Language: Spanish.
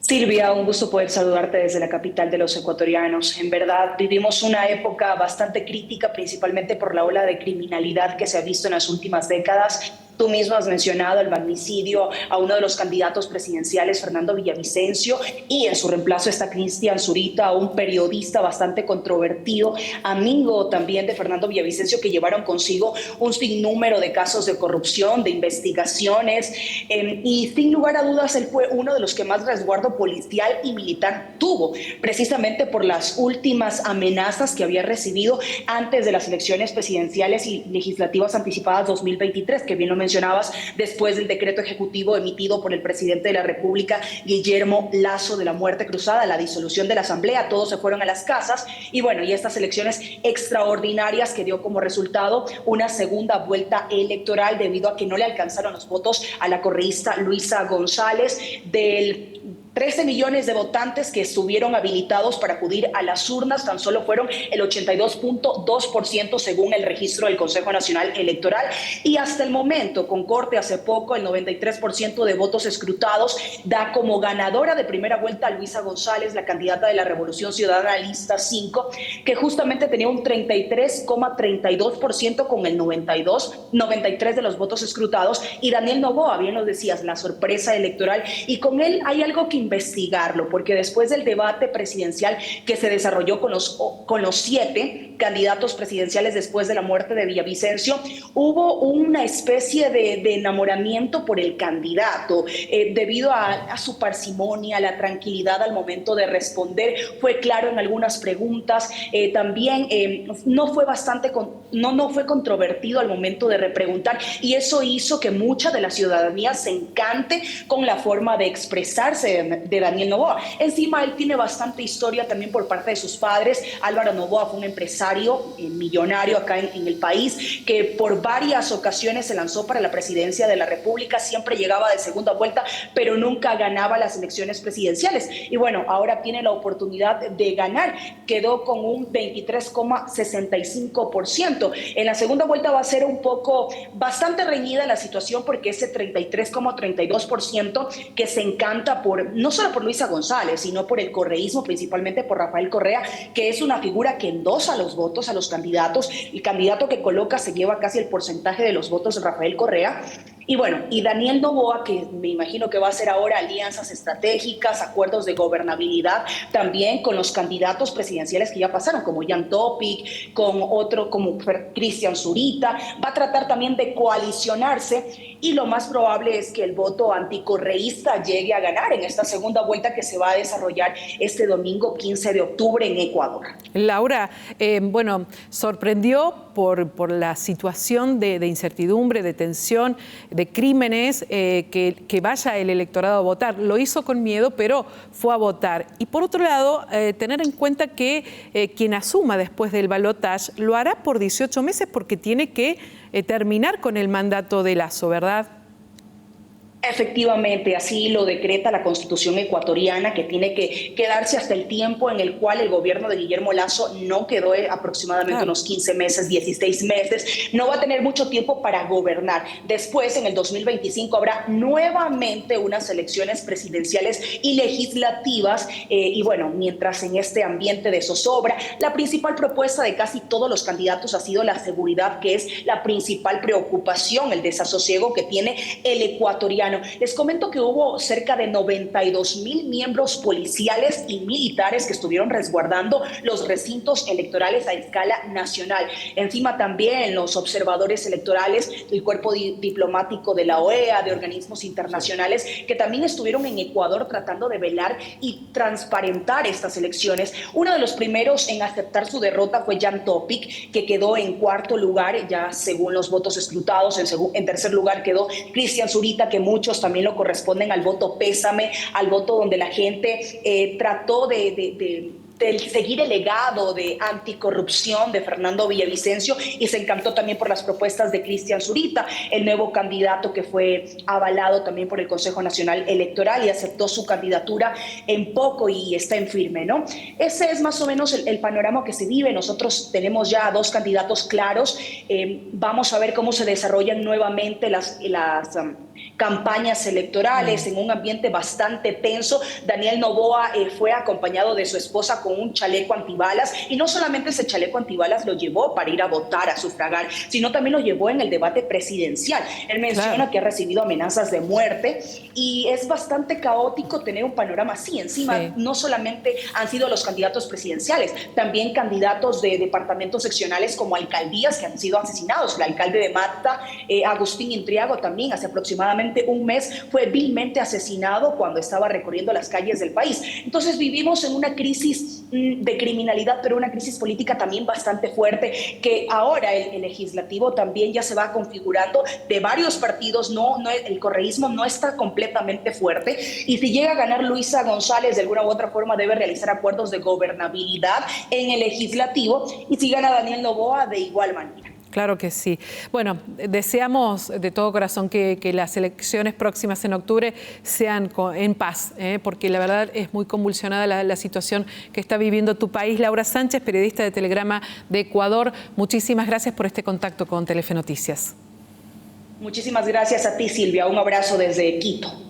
Silvia, un gusto poder saludarte desde la capital de los ecuatorianos. En verdad, vivimos una época bastante crítica, principalmente por la ola de criminalidad que se ha visto en las últimas décadas. Tú mismo has mencionado el magnicidio a uno de los candidatos presidenciales, Fernando Villavicencio, y en su reemplazo está Cristian Zurita, un periodista bastante controvertido, amigo también de Fernando Villavicencio, que llevaron consigo un sinnúmero de casos de corrupción, de investigaciones, y sin lugar a dudas él fue uno de los que más resguardo policial y militar tuvo, precisamente por las últimas amenazas que había recibido antes de las elecciones presidenciales y legislativas anticipadas 2023, que bien lo mencionabas, después del decreto ejecutivo emitido por el presidente de la República, Guillermo Lasso, de la muerte cruzada, la disolución de la Asamblea. Todos se fueron a las casas y bueno, y estas elecciones extraordinarias que dio como resultado una segunda vuelta electoral debido a que no le alcanzaron los votos a la correísta Luisa González. Del 13 millones de votantes que estuvieron habilitados para acudir a las urnas, tan solo fueron el 82.2% según el registro del Consejo Nacional Electoral, y hasta el momento, con corte hace poco, el 93% de votos escrutados da como ganadora de primera vuelta a Luisa González, la candidata de la Revolución Ciudadana Lista 5, que justamente tenía un 33,32% con el 93 de los votos escrutados, y Daniel Noboa, bien lo decías, la sorpresa electoral, y con él hay algo que investigarlo, porque después del debate presidencial que se desarrolló con los 7 candidatos presidenciales después de la muerte de Villavicencio, hubo una especie de enamoramiento por el candidato, debido a su parsimonia, a la tranquilidad al momento de responder, fue claro en algunas preguntas, también no fue controvertido al momento de repreguntar, y eso hizo que mucha de la ciudadanía se encante con la forma de expresarse de Daniel Noboa. Encima él tiene bastante historia también por parte de sus padres. Álvaro Noboa fue un empresario millonario acá en el país, que por varias ocasiones se lanzó para la presidencia de la República, siempre llegaba de segunda vuelta, pero nunca ganaba las elecciones presidenciales. Y bueno, ahora tiene la oportunidad de ganar, quedó con un 23,65%. En la segunda vuelta va a ser bastante reñida la situación, porque ese 33,32% que se encanta no solo por Luisa González, sino por el correísmo, principalmente por Rafael Correa, que es una figura que endosa los votos a los candidatos. El candidato que coloca se lleva casi el porcentaje de los votos de Rafael Correa. Y bueno, y Daniel Noboa, que me imagino que va a hacer ahora alianzas estratégicas, acuerdos de gobernabilidad, también con los candidatos presidenciales que ya pasaron, como Jan Topic, con otro como Cristian Zurita, va a tratar también de coalicionarse, y lo más probable es que el voto anticorreísta llegue a ganar en esta segunda vuelta que se va a desarrollar este domingo 15 de octubre en Ecuador. Laura, bueno, sorprendió por la situación de incertidumbre, de tensión, de crímenes, que vaya el electorado a votar. Lo hizo con miedo, pero fue a votar. Y por otro lado, tener en cuenta que quien asuma después del balotaje lo hará por 18 meses porque tiene que terminar con el mandato de Lasso, ¿verdad? Efectivamente, así lo decreta la Constitución ecuatoriana, que tiene que quedarse hasta el tiempo en el cual el gobierno de Guillermo Lasso no quedó, aproximadamente unos 15 meses, 16 meses, no va a tener mucho tiempo para gobernar. Después, en el 2025, habrá nuevamente unas elecciones presidenciales y legislativas, y bueno, mientras en este ambiente de zozobra, la principal propuesta de casi todos los candidatos ha sido la seguridad, que es la principal preocupación, el desasosiego que tiene el ecuatoriano. Les comento que hubo cerca de 92,000 miembros policiales y militares que estuvieron resguardando los recintos electorales a escala nacional. Encima también los observadores electorales, el cuerpo diplomático de la OEA, de organismos internacionales, que también estuvieron en Ecuador tratando de velar y transparentar estas elecciones. Uno de los primeros en aceptar su derrota fue Jan Topic, que quedó en cuarto lugar, ya según los votos escrutados. En tercer lugar quedó Cristian Zurita, que muchos también lo corresponden al voto pésame, al voto donde la gente trató de seguir el legado de anticorrupción de Fernando Villavicencio, y se encantó también por las propuestas de Cristian Zurita, el nuevo candidato que fue avalado también por el Consejo Nacional Electoral y aceptó su candidatura en poco y está en firme, ¿no? Ese es más o menos el panorama que se vive. Nosotros tenemos ya 2 candidatos claros. Vamos a ver cómo se desarrollan nuevamente las campañas electorales en un ambiente bastante tenso. Daniel Noboa fue acompañado de su esposa con un chaleco antibalas, y no solamente ese chaleco antibalas lo llevó para ir a votar, a sufragar, sino también lo llevó en el debate presidencial. Él menciona que ha recibido amenazas de muerte, y es bastante caótico tener un panorama así. Encima, no solamente han sido los candidatos presidenciales, también candidatos de departamentos seccionales como alcaldías que han sido asesinados. El alcalde de Manta, Agustín Intriago, también hace aproximadamente un mes fue vilmente asesinado cuando estaba recorriendo las calles del país. Entonces vivimos en una crisis de criminalidad, pero una crisis política también bastante fuerte, que ahora el legislativo también ya se va configurando de varios partidos. El correísmo no está completamente fuerte, y si llega a ganar Luisa González, de alguna u otra forma debe realizar acuerdos de gobernabilidad en el legislativo, y si gana Daniel Noboa, de igual manera. Claro que sí. Bueno, deseamos de todo corazón que las elecciones próximas en octubre sean en paz, porque la verdad es muy convulsionada la situación que está viviendo tu país. Laura Sánchez, periodista de Telegrama de Ecuador, muchísimas gracias por este contacto con Telefe Noticias. Muchísimas gracias a ti, Silvia. Un abrazo desde Quito.